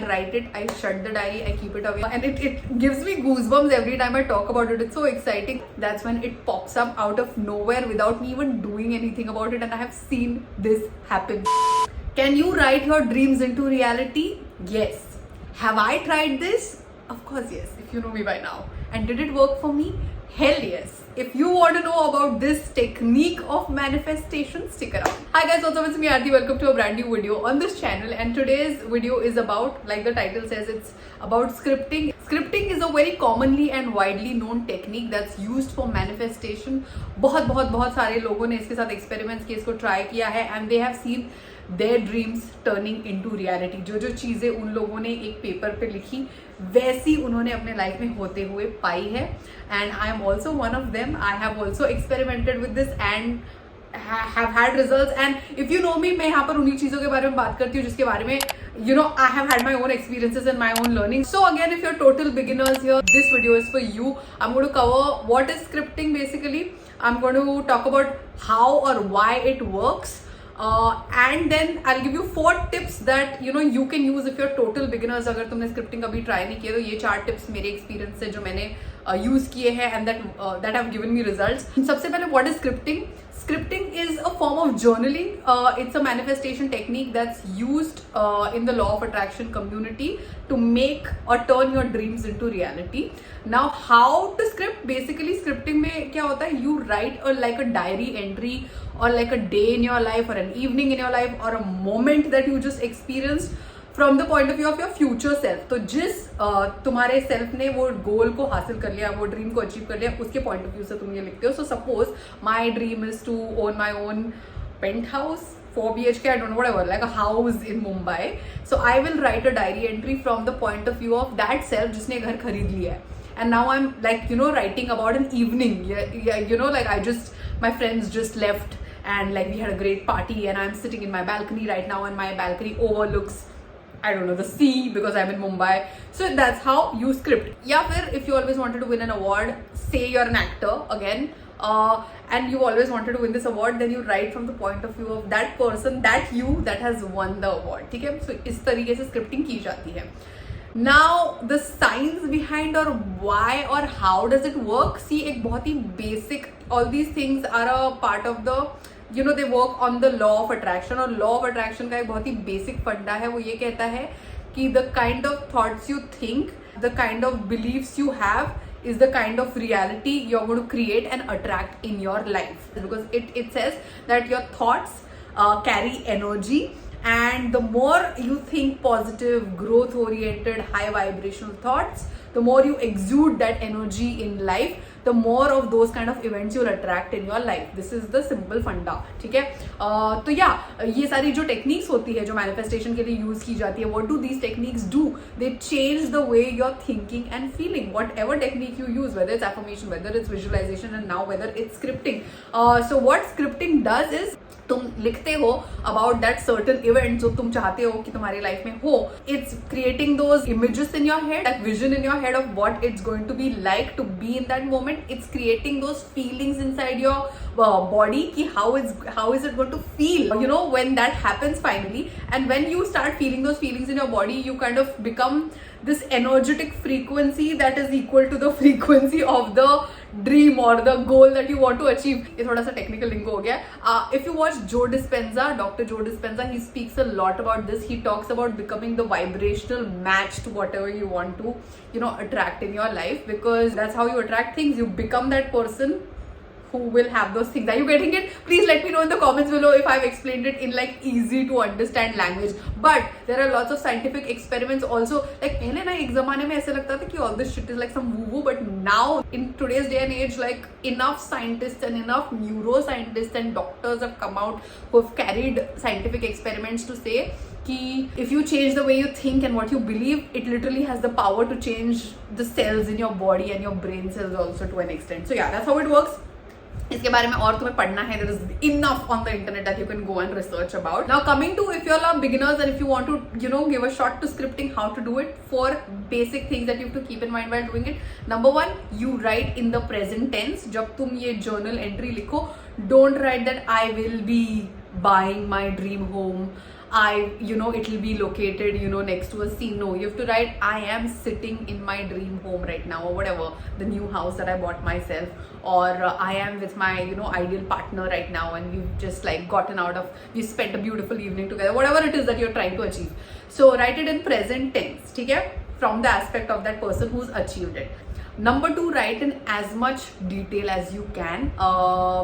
write it, I shut the diary, I keep it away, and it gives me goosebumps every time I talk about it. It's so exciting. That's when it pops up out of nowhere without me even doing anything about it, and I have seen this happen. Can you write your dreams into reality? Yes. Have I tried this? Of course yes, if you know me by now. And did it work for me? Hell yes. If you want to know about this technique of manifestation, stick around. Hi guys, what's up? It's me Aarti. Welcome to a brand new video on this channel, and today's video is about, like the title says, it's about scripting. Scripting is a very commonly and widely known technique that's used for manifestation. बहुत सारे लोगों ने इसके साथ experiments किए, इसको try किया है, and they have seen their dreams turning into reality. जो चीज़ें उन लोगों ने एक पेपर पे लिखी वैसी उन्होंने अपने लाइफ में होते हुए पाई है. And I am also one of them. I have also experimented with this and have had results. And if you know me, मैं यहाँ पर उन्हीं चीज़ों के बारे में बात करती हूँ जिसके बारे में I have had my own experiences and my own learning. So again, if you're total beginners here, this video is for you. I'm going to cover what is scripting basically. I'm going to talk about how or why it works. And then I'll give you 4 tips that you can use if you're total beginners. अगर तुमने scripting कभी try नहीं किया तो ये 4 tips मेरे experience से जो मैंने use किए हैं and that have given me results. सबसे पहले, what is scripting? Scripting is a form of journaling. It's a manifestation technique that's used in the law of attraction community to make or turn your dreams into reality. Now, how to script? Basically, scripting में क्या होता है? You write like a diary entry or like a day in your life or an evening in your life or a moment that you just experienced from the point of view of your future self. तो जिस तुम्हारे self ने वो गोल को हासिल कर लिया, वो ड्रीम को अचीव कर लिया, उसके पॉइंट ऑफ व्यू से तुम ये लिखते हो. So suppose my dream is to own my own penthouse, 4 BHK, I don't know, whatever, like a house in Mumbai. So I will write a diary entry from the point of view of that self जिसने घर खरीद लिया है. And now I'm like writing about an evening. Like my friends just left and like we had a great party and I'm sitting in my balcony right now and my balcony overlooks, I don't know, the sea because I'm in Mumbai. So that's how you script. Yeah, if you always wanted to win an award, say you're an actor again, and you always wanted to win this award, then you write from the point of view of that person, that you that has won the award. ठीक है? So इस तरीके से scripting की जाती है. Now the science behind or why or how does it work? See, एक बहुत ही basic, all these things are a part of the they work on the law of attraction. और law of attraction का एक बहुत ही basic फंडा है. वो ये कहता है कि the kind of thoughts you think, the kind of beliefs you have is the kind of reality you're going to create and attract in your life. Because it says that your thoughts carry energy, and the more you think positive, growth oriented, high vibrational thoughts, the more you exude that energy in life, the more of those kind of events you'll attract in your life. This is the simple funda. ठीक है? तो ये सारी जो techniques होती है जो manifestation के लिए use की जाती है, what do these techniques do? They change the way you're thinking and feeling. Whatever technique you use, whether it's affirmation, whether it's visualization, and now whether it's scripting. So what scripting does is, तुम लिखते हो about that certain event जो तुम चाहते हो कि तुम्हारी life में हो. It's creating those images in your head, that vision in your head of what it's going to be like to be in that moment. It's creating those feelings inside your body कि how is it going to feel when that happens finally. And when you start feeling those feelings in your body, you kind of become this energetic frequency that is equal to the frequency of the dream or the goal that you want to achieve. ये थोड़ा सा technical lingo हो गया. If you watch Joe Dispenza, Dr. Joe Dispenza, he speaks a lot about this. He talks about becoming the vibrational match to whatever you want to attract in your life, because that's how you attract things. You become that person who will have those things. Are you getting it? Please let me know in the comments below if I've explained it in like easy to understand language. But there are lots of scientific experiments also. Like पहले ना एक ज़माने में ऐसे लगता था कि all this shit is like some woo-woo, but now in today's day and age, like enough scientists and enough neuroscientists and doctors have come out who have carried scientific experiments to say कि if you change the way you think and what you believe, it literally has the power to change the cells in your body and your brain cells also to an extent. So yeah, that's how it works. इसके बारे में और तुम्हें पढ़ना है, there is enough on the internet that you can go and research about. Now coming to, if you're all beginners and if you want to give a shot to scripting, how to do it, 4 basic things that you have to keep in mind while doing it. Number 1, you write in the present tense. जब तुम ये journal entry लिखो, don't write that I will be buying my dream home, it'll be located, next to a scene. No, you have to write, I am sitting in my dream home right now, or whatever, the new house that I bought myself, or I am with my, ideal partner right now, and we've just like we spent a beautiful evening together, whatever it is that you're trying to achieve. So write it in present tense, okay? From the aspect of that person who's achieved it. Number 2, write in as much detail as you can,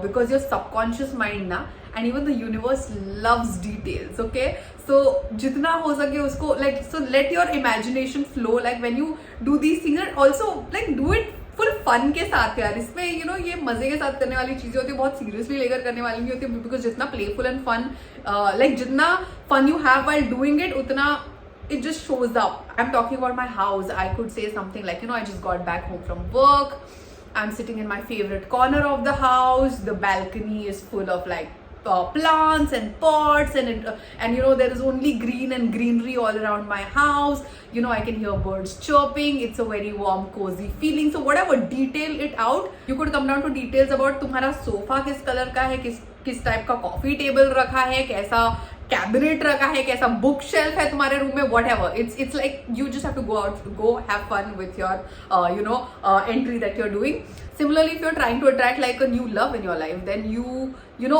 because your subconscious mind na, and even the universe loves details, okay? So jitna ho sake usko, like, so let your imagination flow, like when you do these things, and also like do it full fun के साथ यार. इसमें ये मजे के साथ करने वाली चीजें होती है, बहुत सीरियसली लेकर करने वाली नहीं होती, बिकॉज जितना प्लेफुल एंड फन, लाइक जितना fun you have while doing it, उतना it just shows up. I'm talking about my house. I could say something like, I just got back home from work. I'm sitting in my favorite corner of the house. The balcony is full of like plants and pots, and there is only green and greenery all around my house. I can hear birds chirping. It's a very warm, cozy feeling. So whatever, detail it out. You could come down to details about तुम्हारा sofa किस colour का है, किस type का coffee table रखा है, कैसा cabinet रखा है, कैसा बुक शेल्फ है तुम्हारे रूम में, whatever. It's like you just have to go have fun with your entry that you're doing. Similarly, if you're trying to attract like a new love in your life, then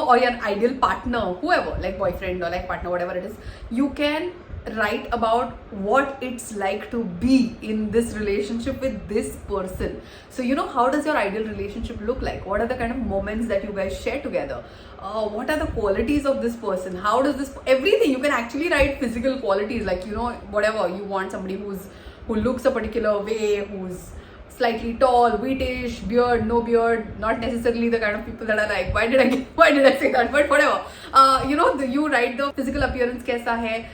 or your ideal partner, whoever, like boyfriend or like partner, whatever it is, you can write about what it's like to be in this relationship with this person. So how does your ideal relationship look like? What are the kind of moments that you guys share together? What are the qualities of this person? How does this, everything. You can actually write physical qualities, like whatever you want, somebody who looks a particular way, who's slightly tall, wheatish, beard, no beard, not necessarily the kind of people that I like. Why did I say that? But whatever. You write the physical appearance kaisa hai,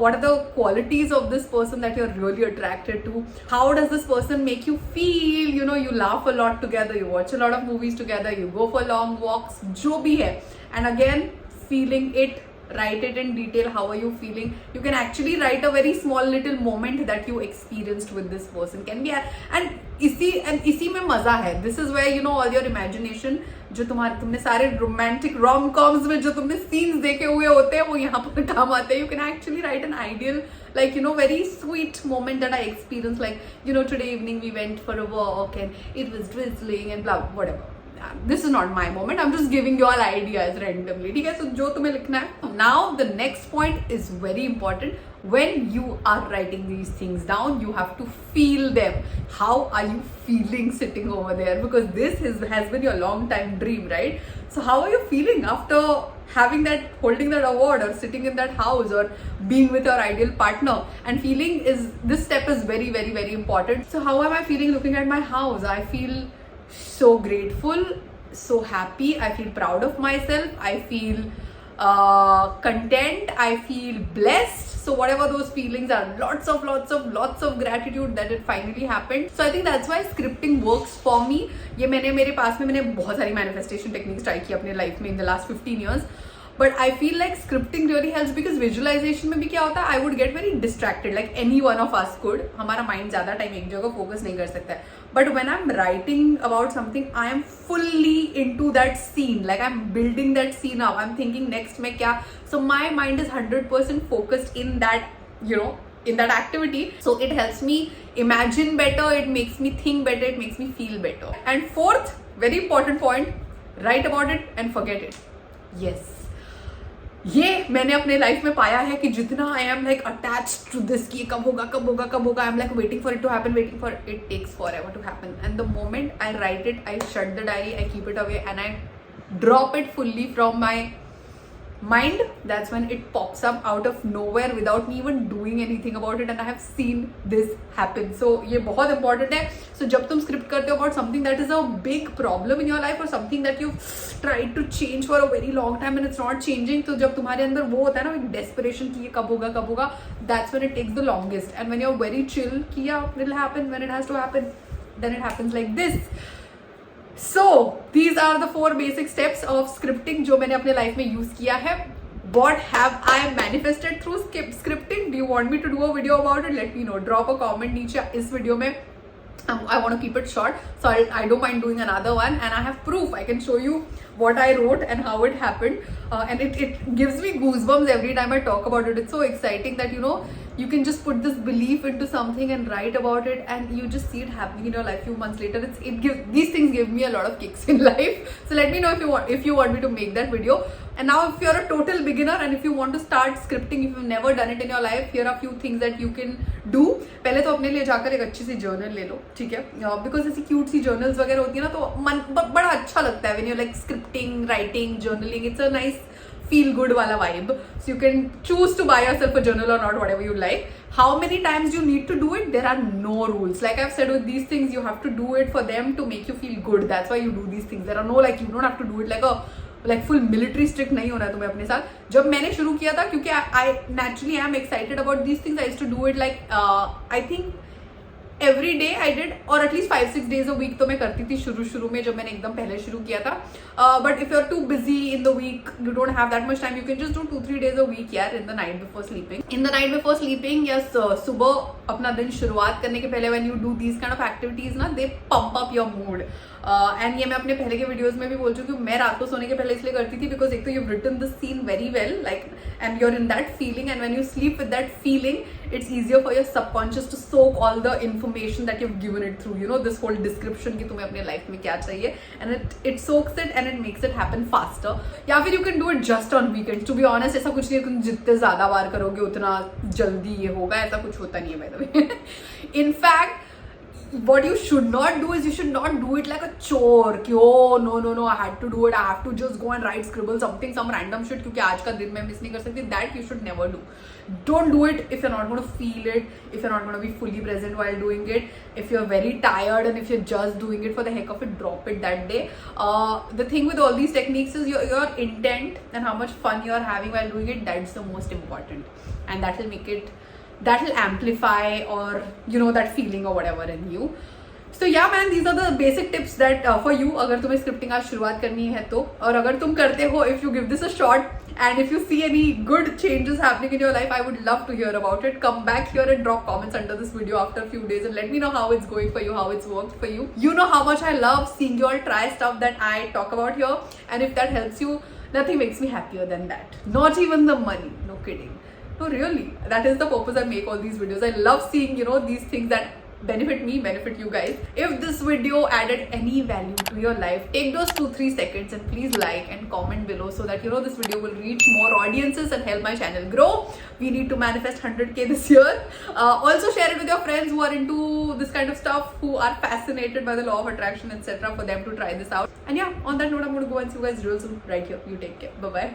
what are the qualities of this person that you're really attracted to? How does this person make you feel? You laugh a lot together, you watch a lot of movies together, you go for long walks, jo bhi hai. And again, feeling it, write it in detail. How are you feeling? You can actually write a very small little moment that you experienced with this person. Can be, and इसी में मजा है. This is where all your imagination, जो तुमने सारे romantic rom-coms में जो तुमने scenes देखे हुए होते हैं, वो यहाँ पर काम आते हैं. You can actually write an ideal, like very sweet moment that I experienced, like today evening we went for a walk and it was drizzling and blah, whatever. This is not my moment. I'm just giving you all ideas randomly. ठीक है? So जो तुम्हें लिखना है. Now the next point is very important. When you are writing these things down, you have to feel them. How are you feeling sitting over there? Because this has been your long time dream, right? So how are you feeling after holding that award, or sitting in that house, or being with your ideal partner? And this step is very, very, very important. So how am I feeling looking at my house? I feel so grateful, so happy. I feel proud of myself. I feel content. I feel blessed. So whatever those feelings are, lots of gratitude that it finally happened. So I think that's why scripting works for me. मैंने बहुत सारी manifestation techniques try की अपने life में in the last 15 years. But I feel like scripting really helps, because visualization में भी क्या होता है, I would get very distracted, like any one of us could. हमारा mind ज़्यादा time एक जगह focus नहीं कर सकता है. But when I'm writing about something, I am fully into that scene. Like I'm building that scene up. I'm thinking next में क्या. So my mind is 100% focused in that, in that activity. So it helps me imagine better. It makes me think better. It makes me feel better. And fourth, very important point, write about it and forget it. Yes. ये मैंने अपने life में पाया है कि जितना I am like attached to this कि कब होगा, I am like waiting for it to happen, waiting for it takes forever to happen. And the moment I write it, I shut the diary, I keep it away and I drop it fully from my mind. That's when it pops up out of nowhere without me even doing anything about it, and I have seen this happen. So ये बहुत important है. So जब तुम script करते हो about something that is a big problem in your life, or something that you've tried to change for a very long time and it's not changing, तो जब तुम्हारे अंदर वो होता है ना, एक desperation कि ये कब होगा, that's when it takes the longest. And when you're very chill कि yeah, it'll happen when it has to happen, then it happens like this. So these are the 4 basic steps of scripting जो मैंने अपने life में use किया है. What have I manifested through scripting? Do you want me to do a video about it? Let me know. Drop a comment नीचे इस video में. I want to keep it short, so I don't mind doing another one, and I have proof. I can show you what I wrote and how it happened. And it gives me goosebumps every time I talk about it. It's so exciting that, you know, you can just put this belief into something and write about it, and you just see it happening in your life few months later. These things give me a lot of kicks in life. So let me know if you want me to make that video. And now if you're a total beginner and if you want to start scripting, if you've never done it in your life, here are a few things that you can do. पहले तो अपने लिए जाकर एक अच्छी सी journal ले लो, ठीक है? बिकॉज ऐसी क्यूट सी जर्नल्स वगैरह होती है ना, तो मन बड़ा अच्छा लगता है when you're like scripting, writing, journaling. It's a nice feel good wala vibe. So you can choose to buy yourself a journal or not, whatever you like. How many times you need to do it? There are no rules. Like I've said with these things, you have to do it for them to make you feel good. That's why you do these things. There are no, like, you don't have to do it like full military strict नहीं होना है तुम्हें अपने साथ. जब मैंने शुरू किया था, क्योंकि I naturally am excited about these things, I used to do it like I think every day I did, or at least 5-6 days a week तो मैं करती थी शुरू में, जब मैंने एकदम पहले शुरू किया था. But if you're too busy in the week, you don't have that much time, you can just do 2-3 days a week यार, in the night before sleeping. In the night before sleeping, yes, सुबह अपना दिन शुरुआत करने के पहले when you do these kind of activities ना, they pump up your mood. And ये मैं अपने पहले के वीडियोस में भी बोल चुकी हूँ. मैं रात को सोने के पहले इसलिए करती थी बिकॉज एक तो you written this scene very well, like, and you are in that feeling, and when you sleep with that feeling, it's easier for your subconscious to soak all the information that you given it through, you know, this whole description कि तुम्हें अपने life में क्या चाहिए, and it soaks it and it makes it happen faster. या फिर you can do it just on weekends. To be honest, ऐसा कुछ नहीं है, तुम जितने ज्यादा बार करोगे उतना जल्दी ये होगा, ऐसा कुछ होता नहीं है by the way. In fact what you should not do is you should not do it like a chore कि oh no I had to do it, I have to just go and write, scribble something, some random shit क्योंकि आज का दिन मैं miss नहीं कर सकती. That you should never do. Don't do it if you're not going to feel it, if you're not going to be fully present while doing it, if you're very tired, and if you're just doing it for the heck of it, drop it that day. The thing with all these techniques is your intent and how much fun you're having while doing it. That's the most important, and that will make it, that will amplify, or you know, that feeling or whatever in you. So yeah man, these are the basic tips that for you, अगर तुम्हें scripting आज शुरुआत करनी है तो, और अगर तुम करते हो, if you give this a shot and if you see any good changes happening in your life, I would love to hear about it. Come back here and drop comments under this video after a few days and let me know how it's going for you, how it's worked for you. You know how much I love seeing you all try stuff that I talk about here, and if that helps you, nothing makes me happier than that. Not even the money, no kidding. No, really, that is the purpose I make all these videos. I love seeing, you know, these things that benefit me, benefit you guys. If this video added any value to your life, take those 2-3 seconds and please like and comment below so that, you know, this video will reach more audiences and help my channel grow. We need to manifest 100K this year. Also share it with your friends who are into this kind of stuff, who are fascinated by the law of attraction, etc., for them to try this out. And yeah, on that note, I'm going to go and see you guys real soon right here. You take care. Bye bye.